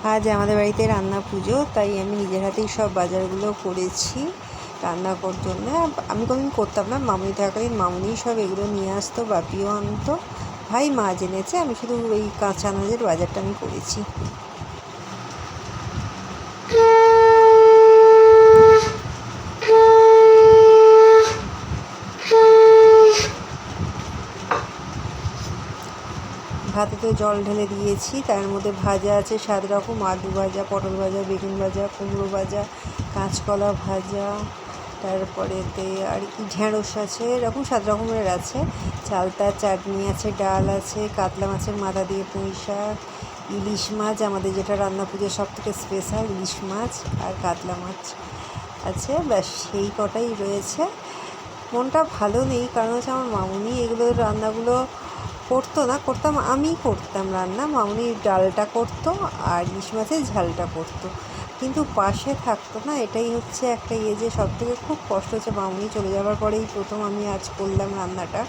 আজ আমাদের বাড়িতে রান্না পুজো, তাই আমি নিজের হাতেই সব বাজারগুলো করেছি রান্না করার জন্য। আমি কোনোদিন করতাম না, মামুনি থাকাকালীন মামুনিই সব এগুলো নিয়ে আসতো, বাপিও আনতো, ভাই মাছ এনেছে, আমি শুধু ওই কাঁচা আনাজের বাজারটা আমি করেছি। ভাতেতে জল ঢেলে দিয়েছি, তার মধ্যে ভাজা আছে 7 রকম: আলু ভাজা, পটল ভাজা, বেগুন ভাজা, কুমড়ো ভাজা, কাঁচকলা ভাজা, তারপরেতে আর কি ঢেঁড়স আছে, এরকম 7 রকমের আছে। চালতার চাটনি আছে, ডাল আছে, কাতলা মাছের মাথা দিয়ে পুঁই শাক, ইলিশ মাছ, আমাদের যেটা রান্না পুজোর সবথেকে স্পেশাল ইলিশ মাছ, আর কাতলা মাছ আছে। ব্যাস সেই কটাই রয়েছে। মনটা ভালো নেই, কারণ হচ্ছে আমার মামুনি এগুলো রান্নাগুলো করতো না, আমি করতাম রান্না, মামুনি ডালটা করতো আর ইলিশ মাছের ঝালটা করতো, কিন্তু পাশে থাকতো না। এটাই হচ্ছে একটা যে সবথেকে খুব কষ্ট হচ্ছে, মামুনি চলে যাওয়ার পরেই প্রথম আমি আজ করলাম রান্নাটা।